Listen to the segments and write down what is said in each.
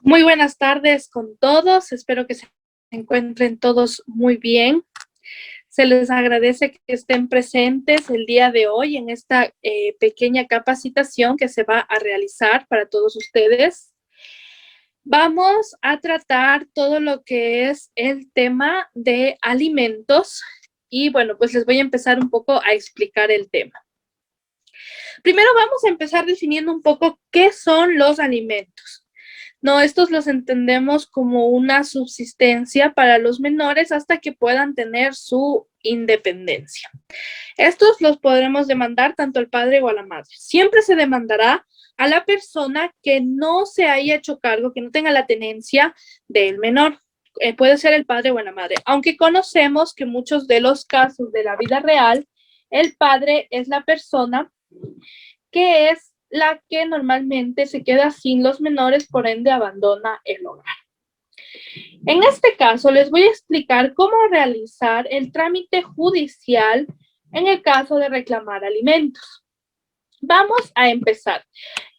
Muy buenas tardes con todos. Espero que se encuentren todos muy bien. Se les agradece que estén presentes el día de hoy en esta pequeña capacitación que se va a realizar para todos ustedes. Vamos a tratar todo lo que es el tema de alimentos y bueno, pues les voy a empezar un poco a explicar el tema. Primero vamos a empezar definiendo un poco qué son los alimentos. No, estos los entendemos como una subsistencia para los menores hasta que puedan tener su independencia. Estos los podremos demandar tanto al padre o a la madre. Siempre se demandará a la persona que no se haya hecho cargo, que no tenga la tenencia del menor. Puede ser el padre o la madre, aunque conocemos que muchos de los casos de la vida real, el padre es la persona que es la que normalmente se queda sin los menores, por ende abandona el hogar. En este caso, les voy a explicar cómo realizar el trámite judicial en el caso de reclamar alimentos. Vamos a empezar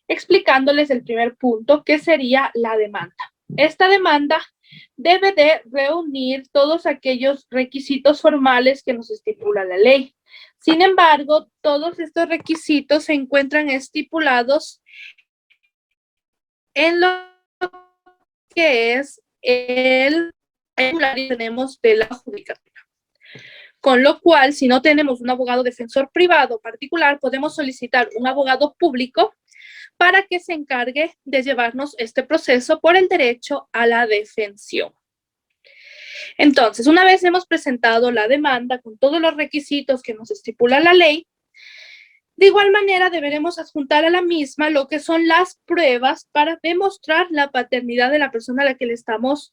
explicándoles el primer punto, que sería la demanda. Esta demanda debe de reunir todos aquellos requisitos formales que nos estipula la ley. Sin embargo, todos estos requisitos se encuentran estipulados en lo que es el formulario que tenemos de la judicatura. Con lo cual, si no tenemos un abogado defensor privado particular, podemos solicitar un abogado público para que se encargue de llevarnos este proceso por el derecho a la defensión. Entonces, una vez hemos presentado la demanda con todos los requisitos que nos estipula la ley, de igual manera deberemos adjuntar a la misma lo que son las pruebas para demostrar la paternidad de la persona a la que le estamos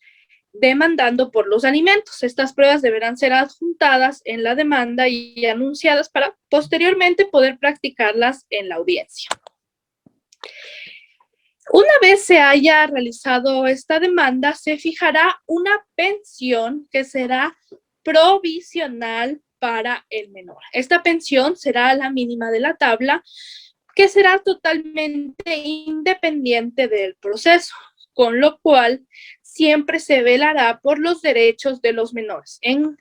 demandando por los alimentos. Estas pruebas deberán ser adjuntadas en la demanda y anunciadas para posteriormente poder practicarlas en la audiencia. Una vez se haya realizado esta demanda, se fijará una pensión que será provisional para el menor. Esta pensión será la mínima de la tabla, que será totalmente independiente del proceso, con lo cual siempre se velará por los derechos de los menores. En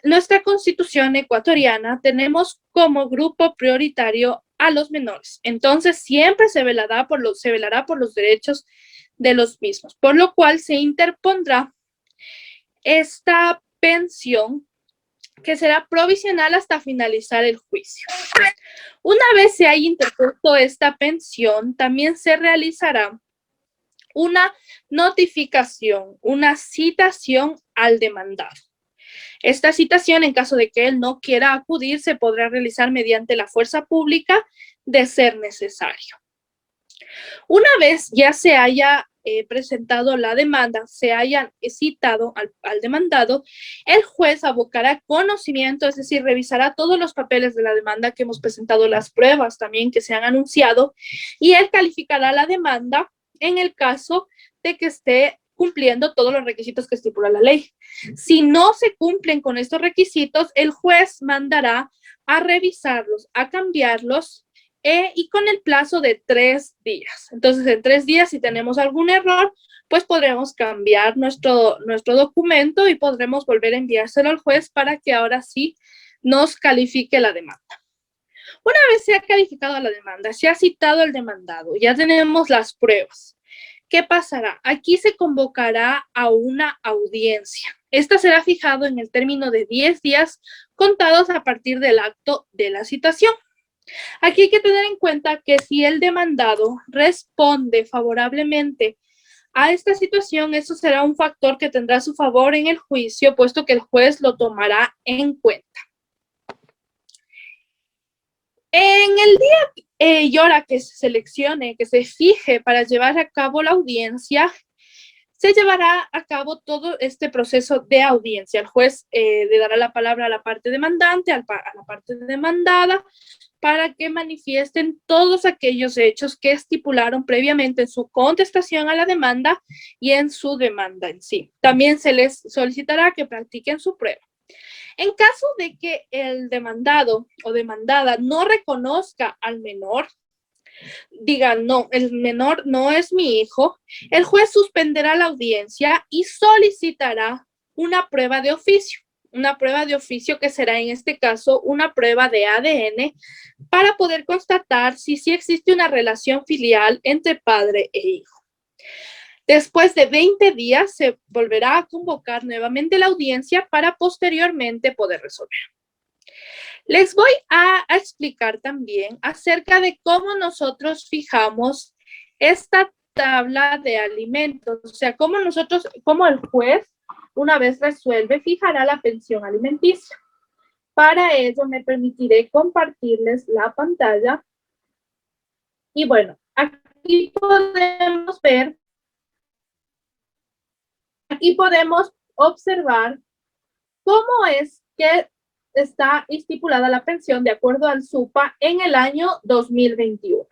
nuestra Constitución ecuatoriana tenemos como grupo prioritario a los menores. Entonces, siempre se velará por los derechos de los mismos, por lo cual se interpondrá esta pensión que será provisional hasta finalizar el juicio. Una vez se haya interpuesto esta pensión, también se realizará una notificación, una citación al demandado. Esta citación, en caso de que él no quiera acudir, se podrá realizar mediante la fuerza pública de ser necesario. Una vez ya se haya presentado la demanda, se haya citado al demandado, el juez abocará conocimiento, es decir, revisará todos los papeles de la demanda que hemos presentado, las pruebas también que se han anunciado, y él calificará la demanda en el caso de que esté cumpliendo todos los requisitos que estipula la ley. Si no se cumplen con estos requisitos, el juez mandará a revisarlos, a cambiarlos, y con el plazo de 3 días. Entonces, en 3 días, si tenemos algún error, pues podremos cambiar nuestro documento y podremos volver a enviárselo al juez para que ahora sí nos califique la demanda. Una vez se ha calificado la demanda, se ha citado el demandado, ya tenemos las pruebas. ¿Qué pasará? Aquí se convocará a una audiencia. Esta será fijado en el término de 10 días contados a partir del acto de la citación. Aquí hay que tener en cuenta que si el demandado responde favorablemente a esta situación, eso será un factor que tendrá a su favor en el juicio, puesto que el juez lo tomará en cuenta. En el día y hora que se seleccione, que se fije para llevar a cabo la audiencia, se llevará a cabo todo este proceso de audiencia. El juez le dará la palabra a la parte demandante, a la parte demandada, para que manifiesten todos aquellos hechos que estipularon previamente en su contestación a la demanda y en su demanda en sí. También se les solicitará que practiquen su prueba. En caso de que el demandado o demandada no reconozca al menor, diga, no, el menor no es mi hijo, el juez suspenderá la audiencia y solicitará una prueba de oficio. Una prueba de oficio que será en este caso una prueba de ADN para poder constatar si sí existe una relación filial entre padre e hijo. Después de 20 días se volverá a convocar nuevamente la audiencia para posteriormente poder resolver. Les voy a explicar también acerca de cómo nosotros fijamos esta tabla de alimentos, o sea, cómo el juez, una vez resuelve, fijará la pensión alimenticia. Para ello me permitiré compartirles la pantalla. Y bueno, aquí podemos observar cómo es que está estipulada la pensión de acuerdo al SUPA en el año 2021.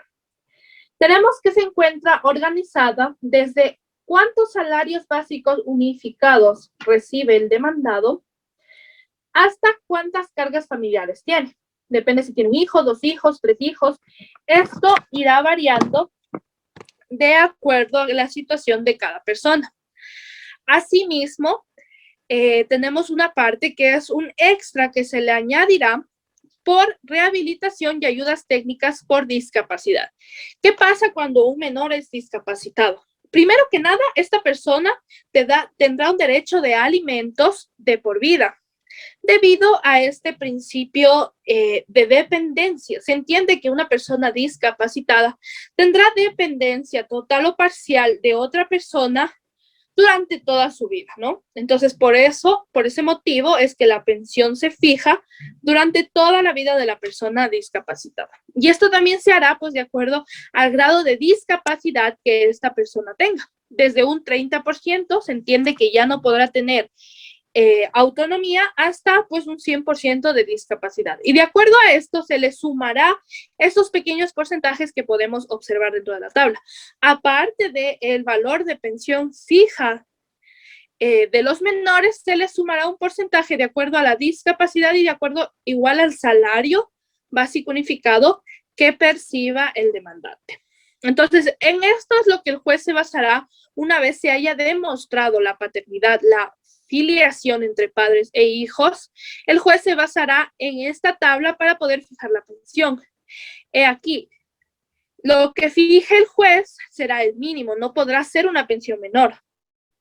Tenemos que se encuentra organizada desde cuántos salarios básicos unificados recibe el demandado hasta cuántas cargas familiares tiene. Depende si tiene un hijo, 2 hijos, 3 hijos. Esto irá variando de acuerdo a la situación de cada persona. Asimismo, tenemos una parte que es un extra que se le añadirá por rehabilitación y ayudas técnicas por discapacidad. ¿Qué pasa cuando un menor es discapacitado? Primero que nada, esta persona tendrá un derecho de alimentos de por vida. Debido a este principio de dependencia, se entiende que una persona discapacitada tendrá dependencia total o parcial de otra persona durante toda su vida, ¿no? Entonces, por ese motivo es que la pensión se fija durante toda la vida de la persona discapacitada. Y esto también se hará, pues, de acuerdo al grado de discapacidad que esta persona tenga. Desde un 30% se entiende que ya no podrá tener autonomía hasta pues un 100% de discapacidad. Y de acuerdo a esto se le sumará estos pequeños porcentajes que podemos observar dentro de la tabla. Aparte del valor de pensión fija de los menores, se le sumará un porcentaje de acuerdo a la discapacidad y de acuerdo igual al salario básico unificado que perciba el demandante. Entonces, en esto es lo que el juez se basará una vez se haya demostrado la paternidad, la filiación entre padres e hijos. El juez se basará en esta tabla para poder fijar la pensión. Aquí, lo que fije el juez será el mínimo, no podrá ser una pensión menor,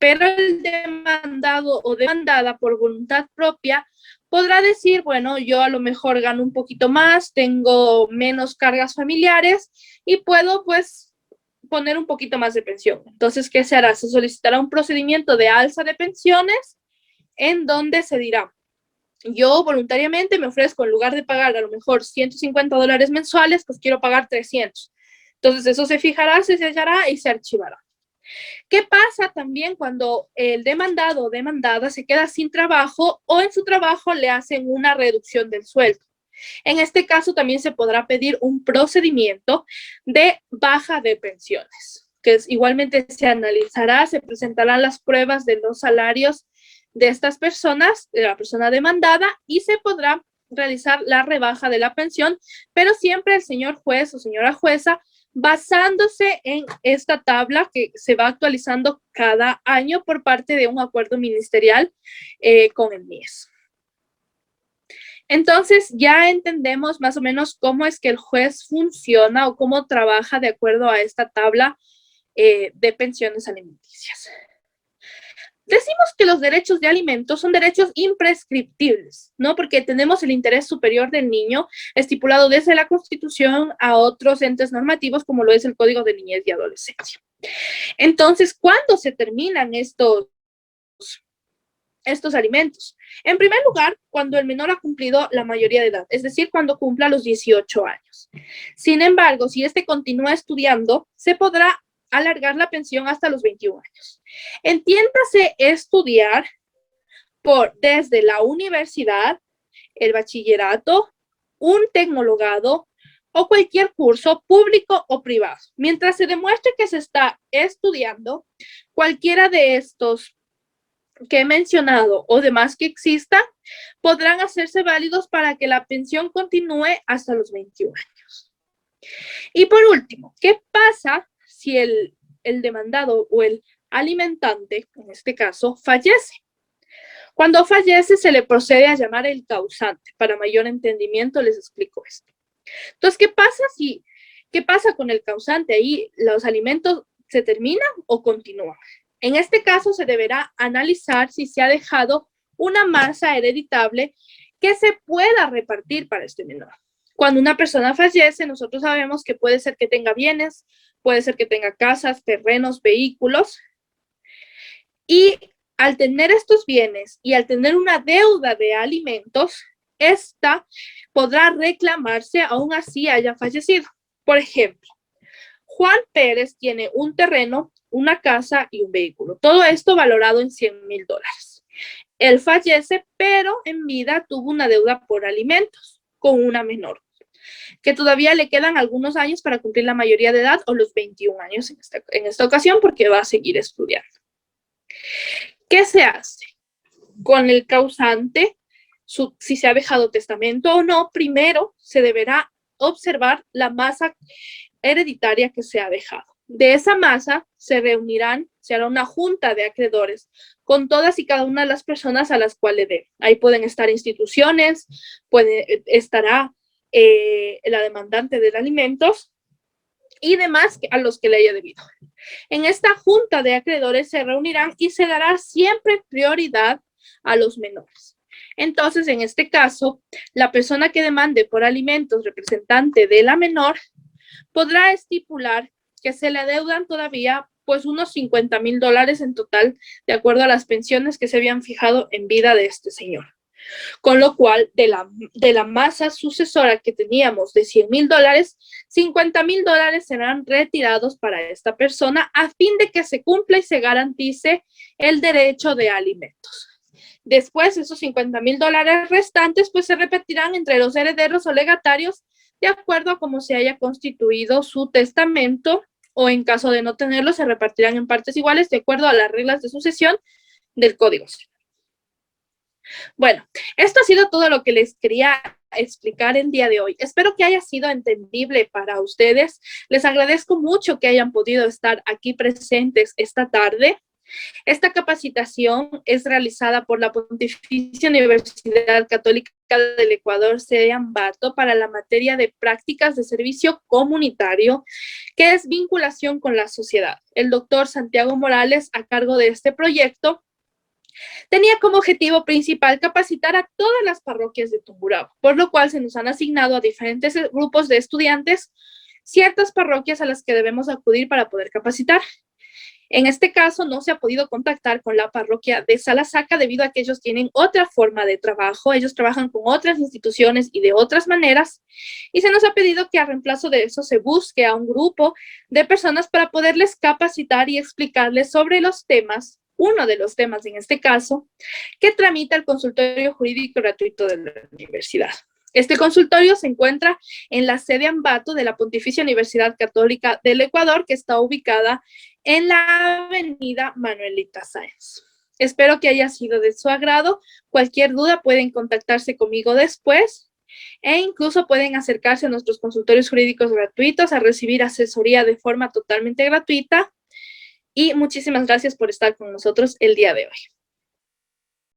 pero el demandado o demandada por voluntad propia podrá decir, bueno, yo a lo mejor gano un poquito más, tengo menos cargas familiares y puedo pues poner un poquito más de pensión. Entonces, ¿qué se hará? Se solicitará un procedimiento de alza de pensiones en donde se dirá, yo voluntariamente me ofrezco, en lugar de pagar a lo mejor $150 mensuales, pues quiero pagar 300. Entonces, eso se fijará, se sellará y se archivará. ¿Qué pasa también cuando el demandado o demandada se queda sin trabajo o en su trabajo le hacen una reducción del sueldo? En este caso también se podrá pedir un procedimiento de baja de pensiones, que igualmente se analizará, se presentarán las pruebas de los salarios de estas personas, de la persona demandada, y se podrá realizar la rebaja de la pensión, pero siempre el señor juez o señora jueza basándose en esta tabla que se va actualizando cada año por parte de un acuerdo ministerial con el MIES. Entonces ya entendemos más o menos cómo es que el juez funciona o cómo trabaja de acuerdo a esta tabla de pensiones alimenticias. Decimos que los derechos de alimentos son derechos imprescriptibles, ¿no? Porque tenemos el interés superior del niño estipulado desde la Constitución a otros entes normativos como lo es el Código de Niñez y Adolescencia. Entonces, ¿cuándo se terminan estos alimentos? En primer lugar, cuando el menor ha cumplido la mayoría de edad, es decir, cuando cumpla los 18 años. Sin embargo, si este continúa estudiando, se podrá alargar la pensión hasta los 21 años. Entiéndase estudiar desde la universidad, el bachillerato, un tecnologado o cualquier curso público o privado. Mientras se demuestre que se está estudiando, cualquiera de estos que he mencionado o demás que existan, podrán hacerse válidos para que la pensión continúe hasta los 21 años. Y por último, ¿qué pasa si el demandado o el alimentante, en este caso, fallece? Cuando fallece se le procede a llamar el causante. Para mayor entendimiento les explico esto. Entonces, ¿qué pasa con el causante? Ahí los alimentos se terminan o continúan. En este caso se deberá analizar si se ha dejado una masa hereditable que se pueda repartir para este menor. Cuando una persona fallece, nosotros sabemos que puede ser que tenga bienes, puede ser que tenga casas, terrenos, vehículos, y al tener estos bienes y al tener una deuda de alimentos, esta podrá reclamarse aún así haya fallecido. Por ejemplo, Juan Pérez tiene un terreno, una casa y un vehículo. Todo esto valorado en $100,000. Él fallece, pero en vida tuvo una deuda por alimentos con una menor, que todavía le quedan algunos años para cumplir la mayoría de edad o los 21 años en esta ocasión porque va a seguir estudiando. ¿Qué se hace con el causante? Si se ha dejado testamento o no, primero se deberá observar la masa hereditaria que se ha dejado. De esa masa se hará una junta de acreedores con todas y cada una de las personas a las cuales debe. Ahí pueden estar instituciones, estará la demandante de alimentos y demás a los que le haya debido. En esta junta de acreedores se reunirán y se dará siempre prioridad a los menores. Entonces, en este caso, la persona que demande por alimentos representante de la menor podrá estipular que se le adeudan todavía pues unos $50,000 en total, de acuerdo a las pensiones que se habían fijado en vida de este señor. Con lo cual, de la masa sucesora que teníamos de $100,000, $50,000 serán retirados para esta persona a fin de que se cumpla y se garantice el derecho de alimentos. Después, esos $50,000 restantes pues se repartirán entre los herederos o legatarios de acuerdo a cómo se haya constituido su testamento, o en caso de no tenerlo, se repartirán en partes iguales de acuerdo a las reglas de sucesión del Código Civil. Bueno, esto ha sido todo lo que les quería explicar el día de hoy. Espero que haya sido entendible para ustedes. Les agradezco mucho que hayan podido estar aquí presentes esta tarde. Esta capacitación es realizada por la Pontificia Universidad Católica del Ecuador, sede Ambato, para la materia de prácticas de servicio comunitario, que es vinculación con la sociedad. El doctor Santiago Morales, a cargo de este proyecto, tenía como objetivo principal capacitar a todas las parroquias de Tungurahua, por lo cual se nos han asignado a diferentes grupos de estudiantes ciertas parroquias a las que debemos acudir para poder capacitar. En este caso, no se ha podido contactar con la parroquia de Salasaca debido a que ellos tienen otra forma de trabajo. Ellos trabajan con otras instituciones y de otras maneras. Y se nos ha pedido que a reemplazo de eso se busque a un grupo de personas para poderles capacitar y explicarles sobre los temas, uno de los temas en este caso, que tramita el consultorio jurídico gratuito de la universidad. Este consultorio se encuentra en la sede Ambato de la Pontificia Universidad Católica del Ecuador, que está ubicada en la avenida Manuelita Sáenz. Espero que haya sido de su agrado. Cualquier duda pueden contactarse conmigo después e incluso pueden acercarse a nuestros consultorios jurídicos gratuitos a recibir asesoría de forma totalmente gratuita. Y muchísimas gracias por estar con nosotros el día de hoy.